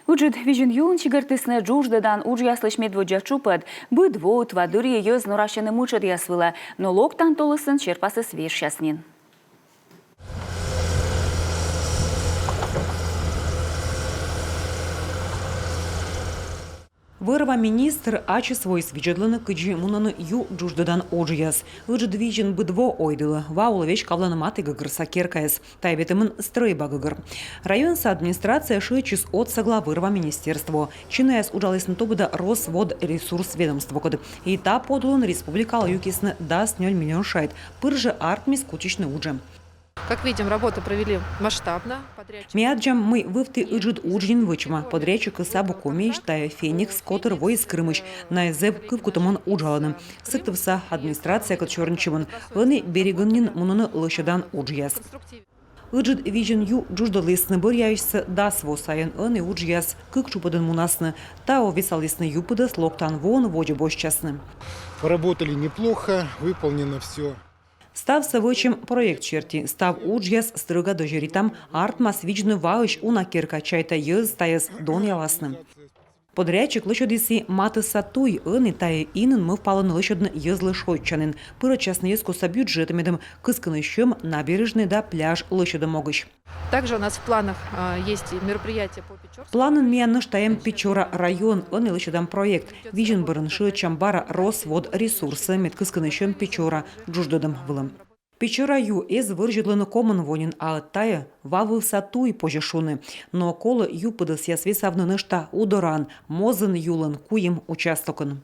Уджид вижен юн чигартысны джуждадан уджяслыш медводжа чупад, быдвот вадури ёз нурашыны мучад ясвыла, но локтан толысын черпасы свежшаснин. Вырва министр ачы свой свиджедланы кыджи мунаны ю джуждадан оджияс. Уджид вижен быдво ойдылы, ваулы вещь кавланы маты гагырса керкаяс. Тайбетымын стройба гагыр. Районса администрация шычыс от сагла вырва министерство. Чинаяс уджалысны тобыда Росводресурс ведомство код. И та подулын республикала юкисны даст 0 миллион шайт. Пыржы артмис кучичны удже. Как видим, работу провели масштабно. Миаджам мы вывты ыджид уджин вычма. Подрядчик Сабу Комиш, тая Феникс, Котер, Войс Крымыш. На эзэп кывкутаман уджаланым. Сыктывса администрация катчорнчиман. Лыны берегыннин мунуны лышадан уджияс. Ыджид вижен ю джуждалысны быряйшсы дасво сайын ыны уджияс. Кык чупадын мунасны. Тао весалысны юпыды слоктан вон воджи бощасны. Поработали неплохо, выполнено все. Став савочим проект черти, став уджяс стрыга дожеритам артмас вижны вауш уна кирка чайта ез таяс дон яласным. Подрядчик лышодиси маты сатуй ыны тая инын мы впалын лышодны езлы шойчанын. Пыры частны ез коса бюджетамедым кысканы щем набережный да пляж лышоды могыш. Также у нас в планах есть мероприятия по Печорску. Планын мияны штаем Печора район ыны лышодам проект. Вижен бырыншы чамбара Росводресурсы мед кысканы щем Печора джуждодым вылым. Печора ю эз выржедлыны комын вонин, а тая вавы сатуй пожешуны. Но колы ю пыдыс ясвесавны нышта удоран, мозын юлын куем участокын.